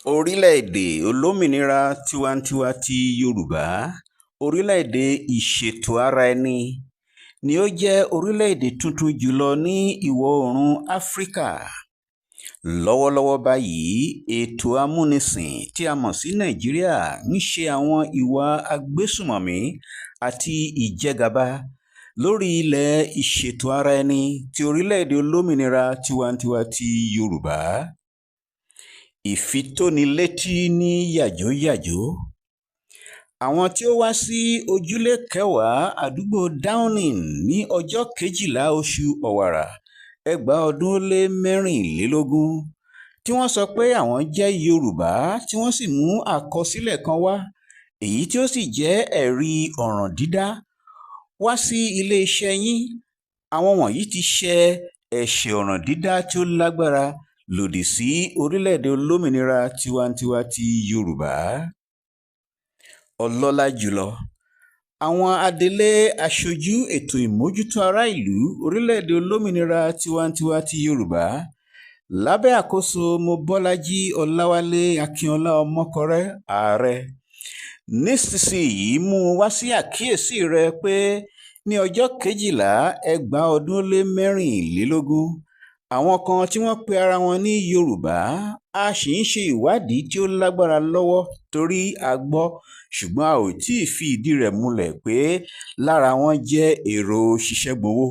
Orílẹ̀-èdè olómìnira tiwantiwa ti Yorùbá, orílẹ̀-èdè ìṣètò ara ẹni, ni ó jẹ́ orílẹ̀-èdè tuntun jùlọ ní ìwọ̀-oòrùn Áfíríkà. Lọ́wọ́lọ́wọ́ báyìí, ètò amúnisìn tí a mọ̀ sí Nàìjíríà ń ṣe àwọn ìwà agbésùmọ̀mí àti ìjẹgàba lórí ilẹ̀ ìṣètò ara ẹni ti orílẹ̀-èdè olómìnira tiwantiwa ti Yorùbá. Ìfitónilétí ní yàjóyàjó. Àwọn tí ó wá sí ojúlé 10 àdúgbò Downing ní ọjọ́ 12 oṣù Ọ̀wàrà 2024, tí wọ́n sọ pé àwọn jẹ́ Yorùbá tí wọ́n sì mú àkọsílẹ̀ kan wá, èyí tí ó sì jẹ́ ẹ̀rí ọ̀ràn dídá wá sí ilé-iṣẹ́ yín. Àwọn wọ̀nyí ti ṣe ẹ̀ṣẹ̀ ọ̀ràn dídá tí ó lágbára lòdì sí orílẹ̀-èdè olómìnira tiwantiwa ti Yorùbá. Ọlọ́lá jùlọ, àwọn adelé aṣojú ètò ìmójútó ará ìlú orílẹ̀-èdè olómìnira tiwantiwa ti Yorùbá lábẹ́ àkóso Mobọ́lájí Ọláwálé Akínọlá Ọmọkọrẹ́, Ààrẹ, nísinsìnyí mú wá sí àkíyèsí rẹ pé ní ọjọ́ 12, 2024, àwọn kan tí wọ́n pe ara wọn ní Yorùbá a sì ń ṣe ìwádìí tí ó lágbára lọ́wọ́, torí a gbọ́ ṣùgbọ́n a ò tí ì fi ìdí rẹ̀ múlẹ̀ pé lára wọn jẹ́ èrò ṣiṣẹ́ gbowó.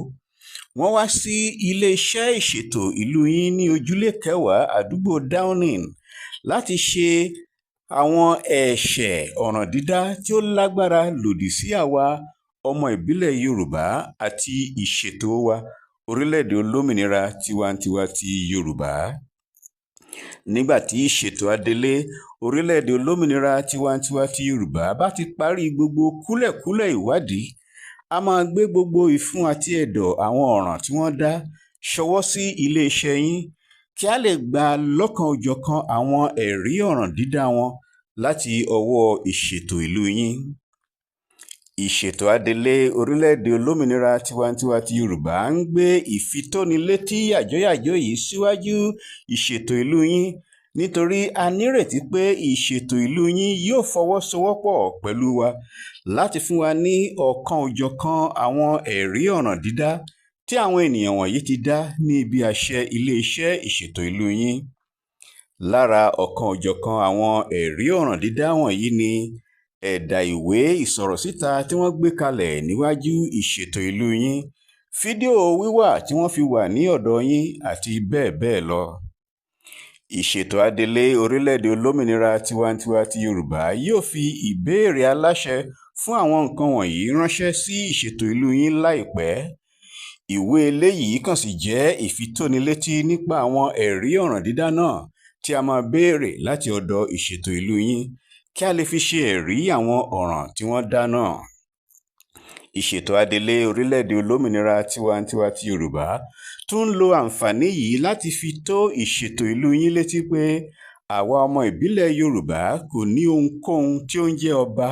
Wọ́n wá sí iléeṣẹ́ ìṣètò ìlú yín ní ojúlé 10 àdúgbò Downing láti ṣe àwọn ẹ̀ṣẹ̀ ọ̀ràn dídá tí ó lágbára lòdì sí àwa ọmọ ìbílẹ̀ Yorùbá àti ìṣètò wa orílẹ̀-èdè olómìnira tiwantiwa ti Yorùbá. Nígbà tí ìṣètò adelé orílẹ̀-èdè olómìnira tiwantiwa ti Yorùbá bá ti parí gbogbo kúlẹ̀kúlẹ̀ ìwádìí, a máa gbé gbogbo ìfun àti ẹ̀dọ̀ àwọn ọ̀ràn tí wọ́n dá ṣọwọ́ sí iléeṣẹ́ yín kí a lè gba lọ́kan-ò-jọ̀kan àwọn ẹ̀rí ọ̀ràn dídá wọn láti ọwọ́ ìṣètò ìlú yín. Ìṣètò adelé orílẹ̀-èdè olómìnira tiwantiwa ti Yorùbá ń gbé ìfitónilétí yàjóyàjó yìí síwájú ìṣètò ìlú yín nítorí a nírètí pé ìṣètò ìlú yín yóò fọwọ́sowọ́pọ̀ pẹ̀lú wa láti fún wa ní ọ̀kan-ò-jọ̀kan àwọn ẹ̀rí ọ̀ràn dídá tí àwọn ènìyàn wọ̀nyí ti dá ní ibi àṣẹ iléeṣẹ́ ìṣètò ìlú yín. Lára ọ̀kan-ò-jọ̀kan àwọn ẹ̀rí ọ̀ràn dídá wọ̀nyí ni ẹ̀dà ìwé ìsọ̀rọ̀síta tí wọ́n gbé kalẹ̀ níwájú ìṣètò ìlú yín, fídíò wíwà tí wọ́n fi wà ní ọ̀dọ̀ yín àti bẹ́ẹ̀ bẹ́ẹ̀ lọ. Ìṣètò adelé orílẹ̀-èdè olómìnira tiwantiwa ti Yorùbá yóò fi ìbéèrè aláṣẹ fún àwọn nǹkan wọ̀nyí ránṣẹ́ sí ìṣètò ìlú yín láìpẹ́. Ìwé eléyìí kàn sì jẹ́ ìfitónilétí nípa àwọn ẹ̀rí ọ̀ràn dídá náà tí a máa béèrè láti ọ̀dọ̀ ìṣètò ìlú yín kí a lè fi ṣe ẹ̀rí àwọn ọ̀ràn tí wọ́n dá náà. Ìṣètò adelé orílẹ̀-èdè olómìnira tiwantiwa ti Yorùbá tún ń lo àǹfààní yìí láti fi tó ìṣètò ìlú yín létí pé àwa ọmọ ìbílẹ̀ Yorùbá kò ní ohunkóhun tí ó ń jẹ́ ọba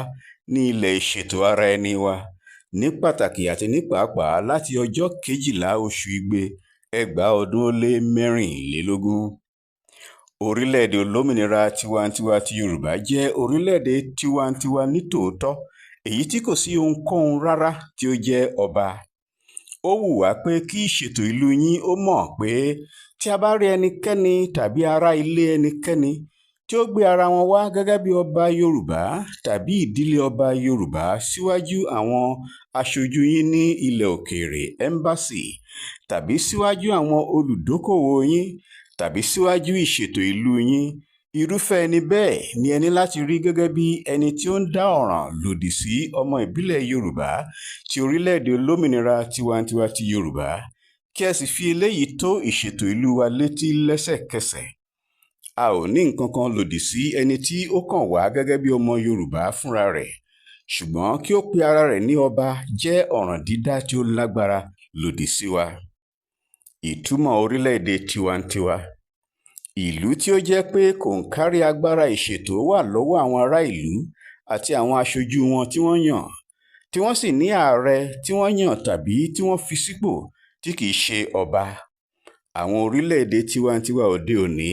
ní ilẹ̀ ìṣètò ara ẹni wa, ní pàtàkì àti ní pàápàá láti ọjọ́ 12 oṣù Igbe 2024. Orílẹ̀-èdè olómìnira tiwantiwa ti Yorùbá jẹ́ orílẹ̀-èdè tiwantiwa nítòótọ́, èyí tí kò sí ohunkóhun rárá tí ó jẹ́ ọba. Ó wù wá pé kí ìṣètò ìlú yín ó mọ̀ pé tí a bá rí ẹnikẹ́ni tàbí ará ilé ẹnikẹ́ni tí ó gbé ara wọn wá gẹ́gẹ́ bí ọba Yorùbá tàbí ìdílé ọba Yorùbá síwájú àwọn aṣojú yín ní ilẹ̀ òkèèrè ẹ́mbásì, tàbí síwájú àwọn olùdókòwò yín, tàbí síwájú ìṣètò ìlú yín, irúfẹ́ ẹni bẹ́ẹ̀ ni ẹ ní láti rí gẹ́gẹ́ bí ẹni tí ó ń dá ọ̀ràn lòdì sí ọmọ ìbílẹ̀ Yorùbá ti orílẹ̀-èdè olómìnira tiwantiwa ti Yorùbá, kí ẹ sì fi eléyìí tó ìṣètò ìlú wa létí lẹ́sẹ̀kẹsẹ̀. A ò ní nǹkan kan lòdì sí ẹni tí ó kàn wá gẹ́gẹ́ bí ọmọ Yorùbá fúnra rẹ̀, ṣùgbọ́n kí ó pe ara rẹ̀ ní ọba jẹ́ ọ̀ràn dídá tí ó lágbára lòdì sí wa. Ìtumọ̀ orílẹ̀-èdè tiwantiwa. Ìlú tí ó jẹ́ pé kòńkárí agbára ìṣètò wà lọ́wọ́ àwọn ará ìlú àti àwọn aṣojú wọn tí wọ́n yàn, tí wọ́n sì ní ààrẹ tí wọ́n yàn tàbí tí wọ́n fi sípò tí kìí ṣe ọba. àwọn orílẹ̀-èdè tiwantiwa òde òní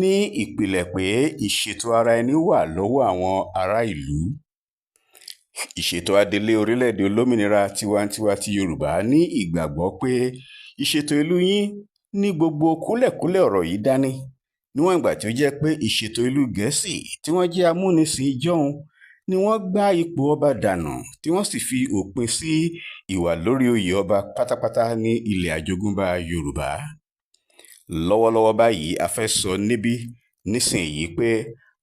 ní ìpìlẹ̀ pé ìṣètò ara ẹni wà lọ́wọ́ àwọn ará ìlú. Ìṣètò adelé orílẹ̀-èdè olómìnira tiwantiwa ti Yorùbá ní ìgbàgbọ́ pé ìṣètò ìlú yín ní gbogbo kúlẹ̀kúlẹ̀ ọ̀rọ̀ yìí dání, níwọ̀n ìgbà tí ó jẹ́ pé ìṣètò ìlú Gẹ̀ẹ́sì tí wọ́n jẹ́ amúnisìn ìjọ́un ni wọ́n gbá ipò ọba dànù tí wọ́n sì fi òpin sí ìwà lórí oyè ọba pátápátá ní ilẹ̀ àjogúnbá Yorùbá. Lọ́wọ́lọ́wọ́ báyìí a fẹ́ sọ níbí nísìnyí pé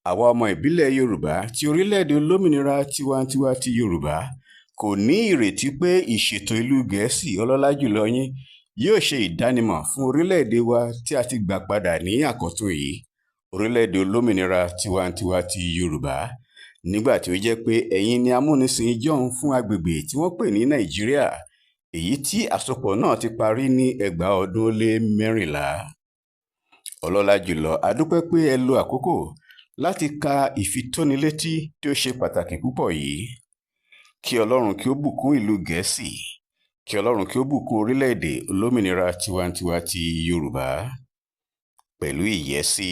àwa ọmọ ìbílẹ̀ Yorùbá ti orílẹ̀-èdè olómìnira tiwantiwa ti Yorùbá kò ní ìrètí pé ìṣètò ìlú Gẹ̀ẹ́sì ọlọ́lá jùlọ yín yóò ṣe ìdánimọ̀ fún orílẹ̀-èdè wa tí a ti gbà padà ní àkọ́tún yìí, orílẹ̀-èdè olómìnira tiwantiwa ti Yorùbá, nígbà tí ó jẹ́ pé ẹ̀yin ni amúnisìn ìjọ́un fún agbègbè tí wọ́n pè ní Nàìjíríà, èyí tí àsopọ̀ náà ti parí ní 2014. Ọlọ́lá jùlọ, a dúpẹ́ pé ẹ lo àkókò láti ka ìfitónilétí tí ó ṣe pàtàkì púpọ̀ yìí. Kí Ọlọ́run kí ó bùkún ìlú Gẹ̀ẹ́sì, kí Ọlọ́run kí ó bùkún orílẹ̀-èdè olómìnira tiwantiwa ti Yorùbá. Pẹ̀lú ìyẹ́sí.